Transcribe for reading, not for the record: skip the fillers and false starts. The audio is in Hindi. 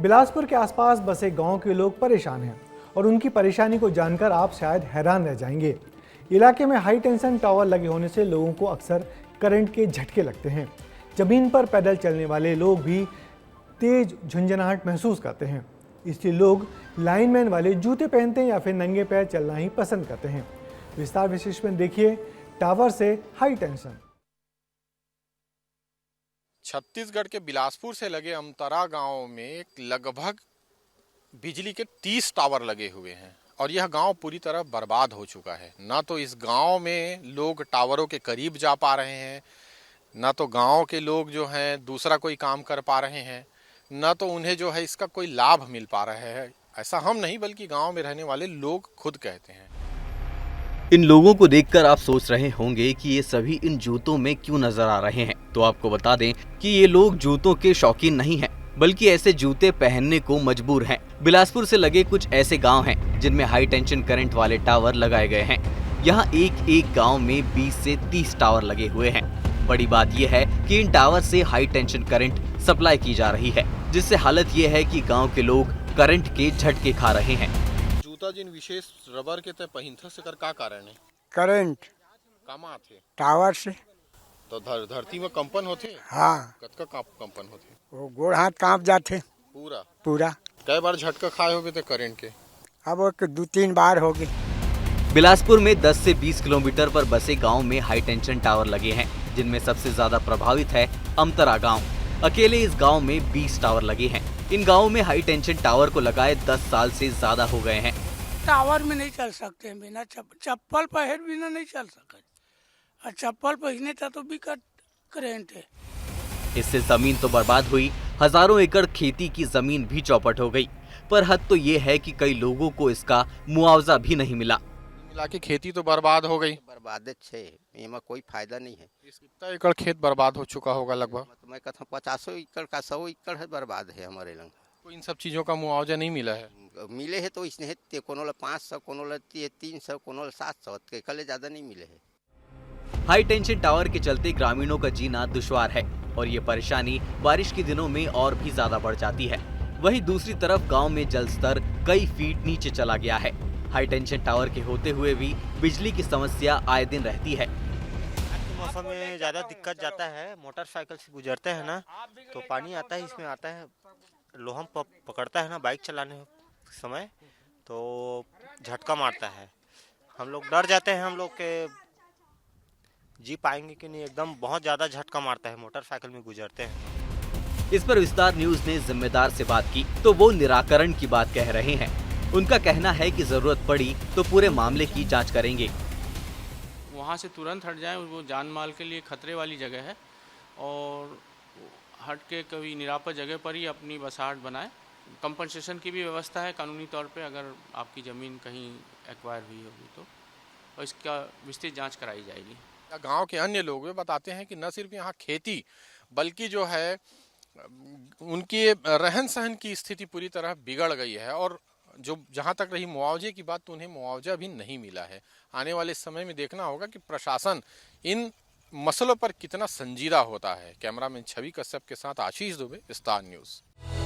बिलासपुर के आसपास बसे गांव के लोग परेशान हैं और उनकी परेशानी को जानकर आप शायद हैरान रह जाएंगे। इलाके में हाई टेंशन टावर लगे होने से लोगों को अक्सर करंट के झटके लगते हैं। जमीन पर पैदल चलने वाले लोग भी तेज झुंझुनाहट महसूस करते हैं, इसलिए लोग लाइनमैन वाले जूते पहनते हैं या फिर नंगे पैर चलना ही पसंद करते हैं। विस्तार विशेष में देखिए टावर से हाई टेंशन। छत्तीसगढ़ के बिलासपुर से लगे अमतरा गांव में लगभग बिजली के 30 टावर लगे हुए हैं और यह गांव पूरी तरह बर्बाद हो चुका है। ना तो इस गांव में लोग टावरों के करीब जा पा रहे हैं, ना तो गांव के लोग जो हैं दूसरा कोई काम कर पा रहे हैं, ना तो उन्हें जो है इसका कोई लाभ मिल पा रहा है। ऐसा हम नहीं बल्कि गांव में रहने वाले लोग खुद कहते हैं। इन लोगों को देखकर आप सोच रहे होंगे कि ये सभी इन जूतों में क्यों नजर आ रहे हैं। तो आपको बता दें कि ये लोग जूतों के शौकीन नहीं हैं, बल्कि ऐसे जूते पहनने को मजबूर हैं। बिलासपुर से लगे कुछ ऐसे गांव हैं जिनमें हाई टेंशन करंट वाले टावर लगाए गए हैं। यहाँ एक गांव में 20 से 30 टावर लगे हुए हैं। बड़ी बात यह है कि इन टावर से हाई टेंशन करंट सप्लाई की जा रही है, जिससे हालत ये है कि गाँव के लोग करंट के झटके खा रहे हैं। जूता जिन विशेष रबर के तय पहिनथे से कर का कारण है? करंट कामा आथे टावर से तो धरती में कंपन होथे। हाँ, कतका कंपन होथे? वो गोड़ हाथ कांप जाते पूरा। कई बार झटका खाए होगे ते करंट के? अब वो 2-3 बार हो गए। बिलासपुर में 10 से 20 किलोमीटर पर बसे गांव में हाई टेंशन टावर लगे हैं, जिनमें सबसे ज्यादा प्रभावित है अमतरा गांव। अकेले इस गांव में 20 टावर लगे हैं। इन गांवों में हाई टेंशन टावर को लगाए 10 साल से ज्यादा हो गए हैं। टावर में नहीं चल सकते हैं, बिना चप्पल पहन बिना नहीं चल सकते, और चप्पल पहने था तो भी करंट है। इससे जमीन तो बर्बाद हुई, हजारों एकड़ खेती की जमीन भी चौपट हो गई। पर हद तो ये है कि कई लोगों को इसका मुआवजा भी नहीं मिला। मिला के खेती तो बर्बाद हो गई। बर्बाद छे, इनमें कोई फायदा नहीं है। कितना एकड़ खेत बर्बाद हो चुका होगा? लगभग मैं कहता हूँ 50 एकड़ का 100 एकड़ है बर्बाद है हमारे लंग। तो इन सब चीजों का मुआवजा नहीं मिला है? मिले है तो इसने कोनो 500, कोनो 300, कोनो 700, कल ज्यादा नहीं मिले है। हाई टेंशन टावर के चलते ग्रामीणों का जीना दुश्वार है और ये परेशानी बारिश के दिनों में और भी ज्यादा बढ़ जाती है। वहीं दूसरी तरफ गांव में जल स्तर कई फीट नीचे चला गया है। हाई टेंशन टावर के होते हुए भी बिजली की समस्या आए दिन रहती है। मौसम में ज्यादा दिक्कत जाता है, मोटरसाइकिल से गुजरते हैं ना तो पानी आता है, इसमें आता है लोहम पकड़ता है ना बाइक चलाने समय, तो झटका मारता है। हम लोग डर जाते हैं, हम लोग के जी पाएंगे कि नहीं, एकदम बहुत ज्यादा झटका मारता है, मोटरसाइकिल में गुजरते हैं। इस पर विस्तार न्यूज ने जिम्मेदार से बात की तो वो निराकरण की बात कह रहे हैं। उनका कहना है कि जरूरत पड़ी तो पूरे मामले की जांच करेंगे। वहाँ से तुरंत हट जाएं, वो जान माल के लिए खतरे वाली जगह है, और हट के कभी निरापद जगह पर ही अपनी बसाहट बनाएं। कंपनसेशन की भी व्यवस्था है कानूनी तौर पे, अगर आपकी ज़मीन कहीं एक्वायर हुई होगी तो, और इसका विस्तृत जांच कराई जाएगी। गांव के अन्य लोग भी बताते हैं कि न सिर्फ यहाँ खेती बल्कि जो है उनकी रहन सहन की स्थिति पूरी तरह बिगड़ गई है, और जो जहां तक रही मुआवजे की बात तो उन्हें मुआवजा भी नहीं मिला है। आने वाले समय में देखना होगा कि प्रशासन इन मसलों पर कितना संजीदा होता है। कैमरामैन छवि कश्यप के साथ आशीष दुबे, स्टार न्यूज़।